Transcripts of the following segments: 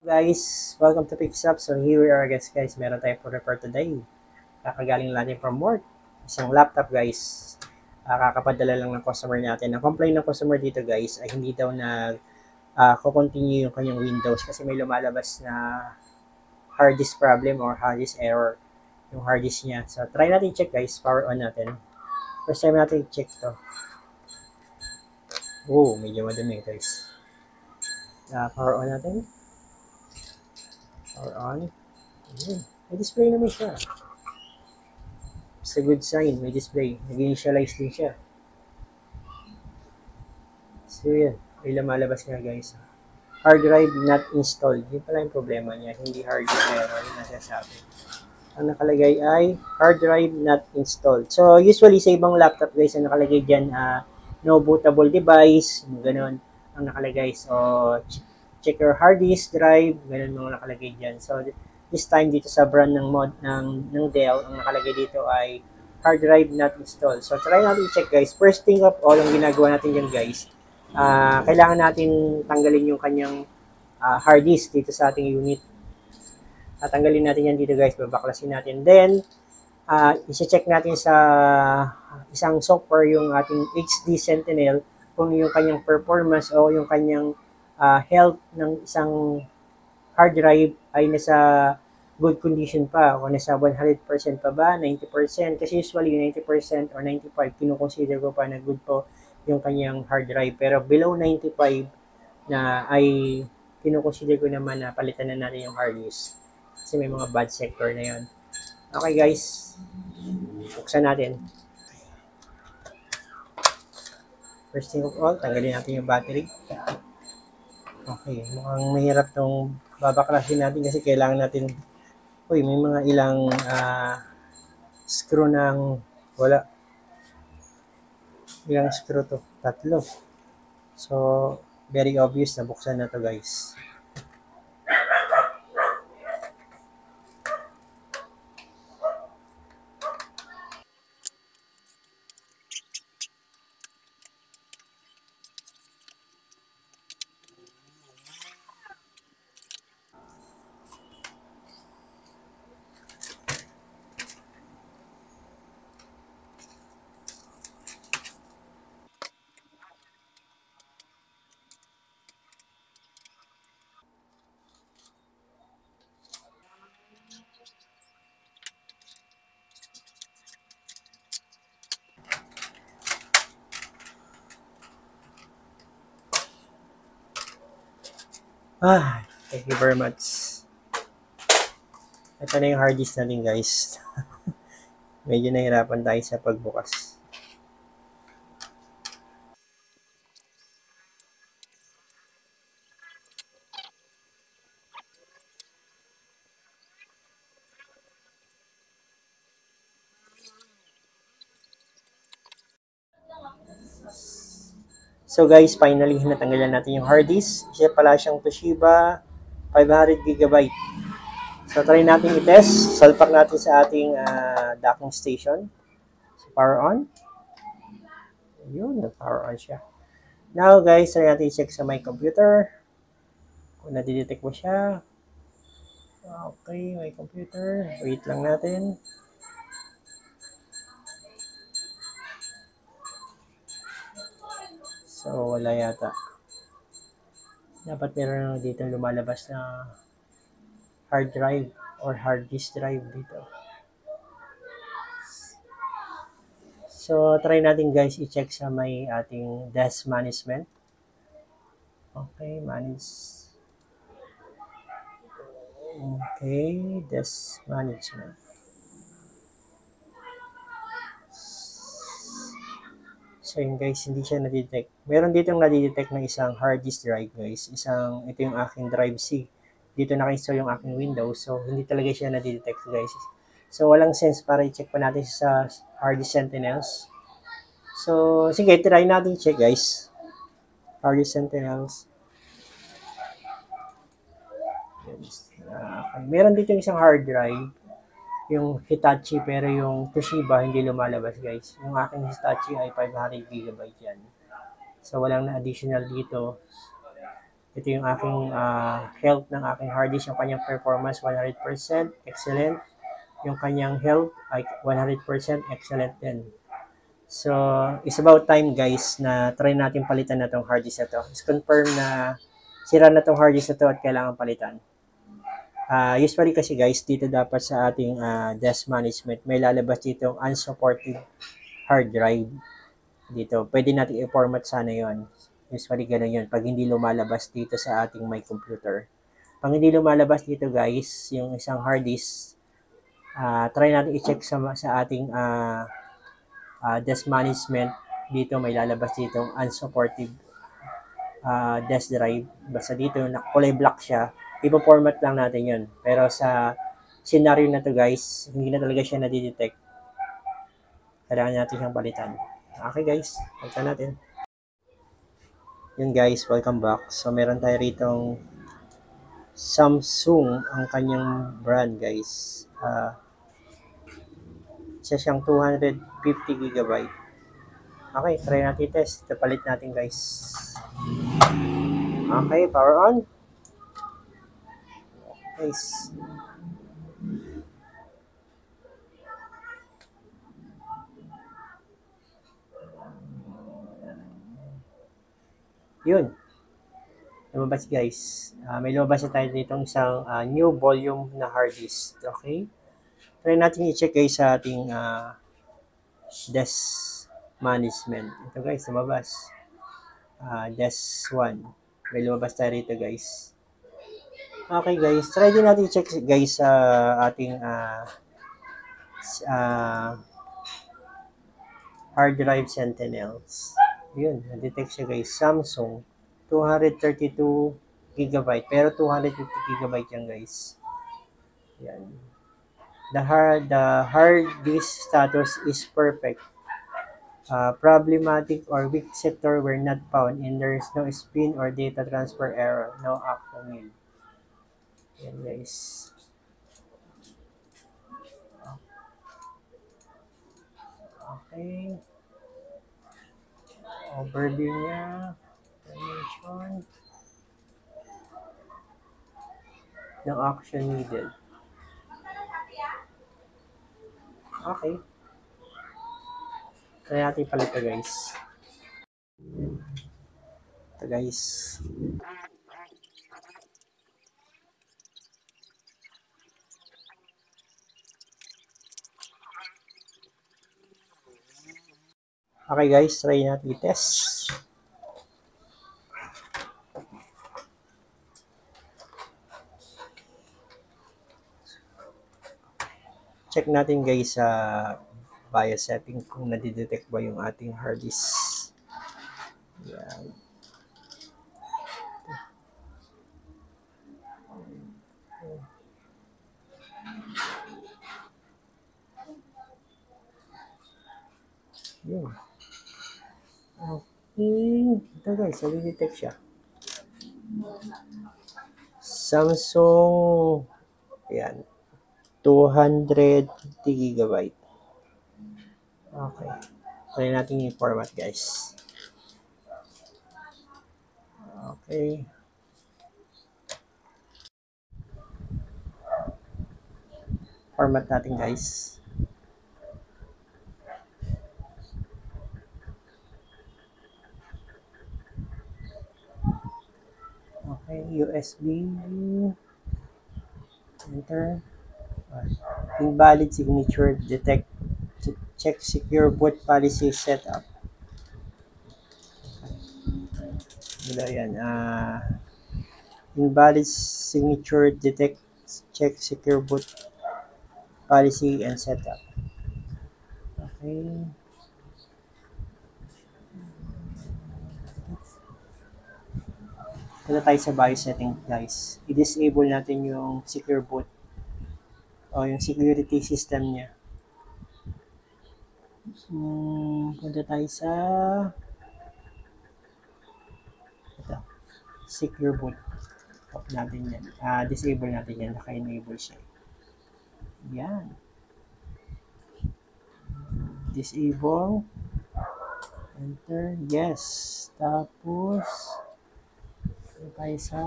Guys, welcome to Picks Up. So here we are guys. Meron tayong for report today. Kakagaling natin from work. Isang laptop guys. Kakapadala lang ng customer natin. Ang complaint ng customer dito guys ay hindi daw continue yung kanyang Windows kasi may lumalabas na hard disk problem or hard disk error yung hard disk niya. So try natin check guys. Power on natin. First time natin check to. Oh, medyo madumi guys. Power on natin. Power on. Ayun. May display naman siya. It's a good sign. May display. Nag-initialize din siya. So, yan. May lumalabas nga guys. Hard drive not installed. Yun pala yung problema niya. Hindi hard disk error yung nasasabi. Ang nakalagay ay hard drive not installed. So, usually sa ibang laptop guys, ang nakalagay dyan, no bootable device. Ganun ang nakalagay. So, check your hard disk drive. Ganun mga nakalagay dyan. So, this time dito sa brand ng Dell, ang nakalagay dito ay hard drive not installed. So, try natin i-check guys. First thing of all, ang ginagawa natin dyan guys, kailangan natin tanggalin yung kanyang hard disk dito sa ating unit. Tatanggalin natin yan dito guys, babaklasin natin. Then, isi-check natin sa isang software yung ating HD Sentinel kung yung kanyang performance o yung kanyang health ng isang hard drive ay nasa good condition pa o nasa 100% pa ba, 90%. Kasi usually 90% or 95% kinukonsider ko pa na good po yung kanyang hard drive. Pero below 95 na ay kinukonsider ko naman na palitan na natin yung hard disk. Kasi may mga bad sector na yon. Okay guys, buksan natin. First thing of all, tanggalin natin yung battery. Okay, mukhang mahirap tong babaklasin natin kasi kailangan natin, may mga ilang screw ng wala. Ilang screw to? 3. So, very obvious na buksan na to guys. Thank you very much. Ito na yung hard disk natin guys. Medyo nahirapan tayo sa pagbukas. So guys, finally natanggalan natin yung hard disk. Siya pala siyang Toshiba 500GB. So try natin i-test. Salpak natin sa ating docking station. So power on. Yun, nag-power on siya. Now guys, try natin i-check sa my computer. Kung nadidetect mo siya. Okay, my computer. Wait lang natin. So, wala yata. Dapat meron dito lumalabas na hard drive or hard disk drive dito. So, try natin guys i-check sa may ating desk management. Okay, manage. Okay, desk management. So yun guys, hindi siya nadidetect. Meron ditong nadidetect na isang hard disk drive guys. Ito yung aking drive C. Dito naka-install yung aking Windows. So hindi talaga siya nadidetect guys. So walang sense para i-check pa natin sa hard disk Sentinels. So sige, try natin check guys. Hard disk Sentinels. Okay. Meron dito isang hard drive. Yung Hitachi pero yung Toshiba hindi lumalabas guys. Yung aking Hitachi ay 500GB yan. So walang na additional dito. Ito yung aking health ng aking hard disk, yung kanyang performance 100%, excellent. Yung kanyang health ay 100% excellent din. So, it's about time guys na try natin palitan na tong hard disk na to. It's confirm na sira na tong hard disk na to at kailangan palitan. Usually kasi guys, dito dapat sa ating desk management, may lalabas dito unsupported hard drive. Dito, pwede natin i-format sana yon. Usually ganun yun, pag hindi lumalabas dito sa ating my computer. Pag hindi lumalabas dito guys, yung isang hard disk, try natin i-check sa ating desk management. Dito may lalabas dito unsupported desk drive. Basta dito, kulay black siya. Ipo-format lang natin yun. Pero sa scenario na to guys, hindi na talaga siya nadidetect. Kailangan natin siyang palitan. Okay guys, palitan natin. Yun guys, welcome back. So meron tayo ritong Samsung ang kanyang brand guys. Isa siyang 250 GB. Okay, try natin test. Ito palit natin guys. Okay, power on. Guys. Yun. Lumabas guys. May lumabas na tayo dito isang new volume na hard disk. Okay? Try natin i-check guys sa ating desk management. Ito guys, lumabas. Desk 1. May lumabas tayo rito guys. Okay guys, try din natin i-check guys sa ating hard drive sentinels. Yun, na-detect siya guys. Samsung 232 GB pero 250 GB yan guys. Yan. The hard disk status is perfect. Problematic or weak sector were not found and there is no spin or data transfer error. No action. Yan guys. Okay. Overview niya. Information. No action needed. Okay. Try natin palit ito guys. Ito guys. Okay guys, try natin i-test. Check natin guys sa BIOS setting kung nadidetect ba yung ating hard disk. Yan. Yun. Okay. Ito guys, nadidetect siya. Samsung. Ayan. 250 GB. Okay. Try natin yung format guys. Okay. Format natin guys. Okay, USB. Enter. Invalid signature. Detect. Check secure boot policy setup. Wala yan. Invalid signature. Detect. Check secure boot policy and setup. Okay. Punta tayo sa BIOS setting guys. I-disable natin yung secure boot o yung security system niya. Punta tayo sa ito, secure boot. Off natin yan. Disable natin yan. Naka-enable siya. Yan. Disable. Enter. Yes. Tapos tayo sa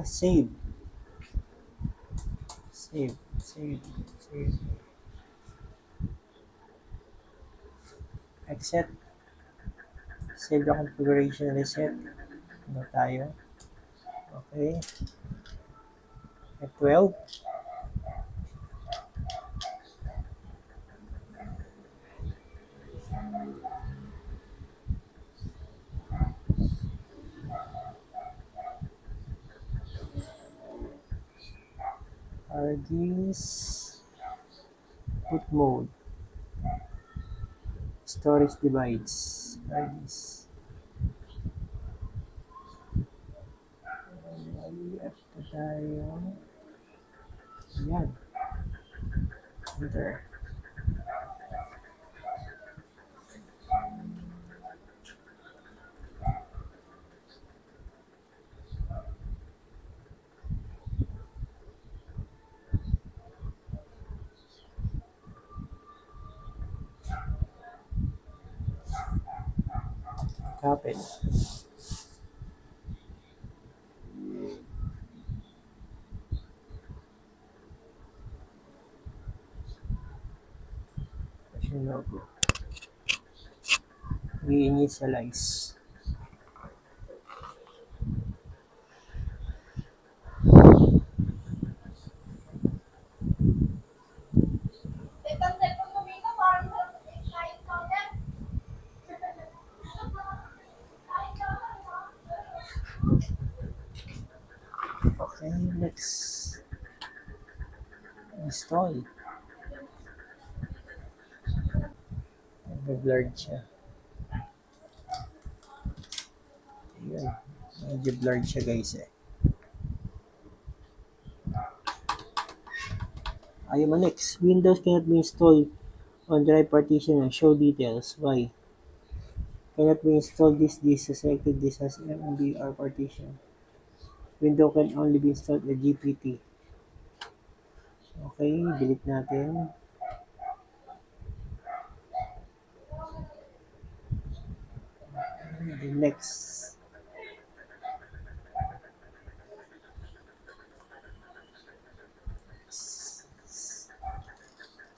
save. Save. Exit. Save the configuration, reset. Ano tayo? Okay. F12. RDs. Put mode. Storage divides. RDs. Left na tayo. Ayan. Enter. Copy. Version logo. We-initialize. Okay, next. Install. Nag-blurred siya. Ayan. Medyo blurred siya guys eh. Ayaw mo next. Windows cannot be installed on drive partition and show details. Why? Cannot be installed this disk. Selected disk has MBR partition. Windows can only be installed with GPT. Okay, delete natin. The next.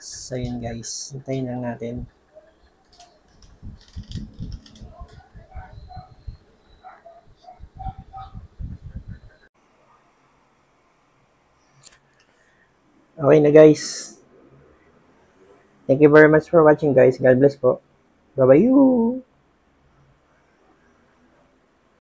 So yun guys, hintayin lang natin. Okay na guys. Thank you very much for watching guys. God bless po. Bye-bye you.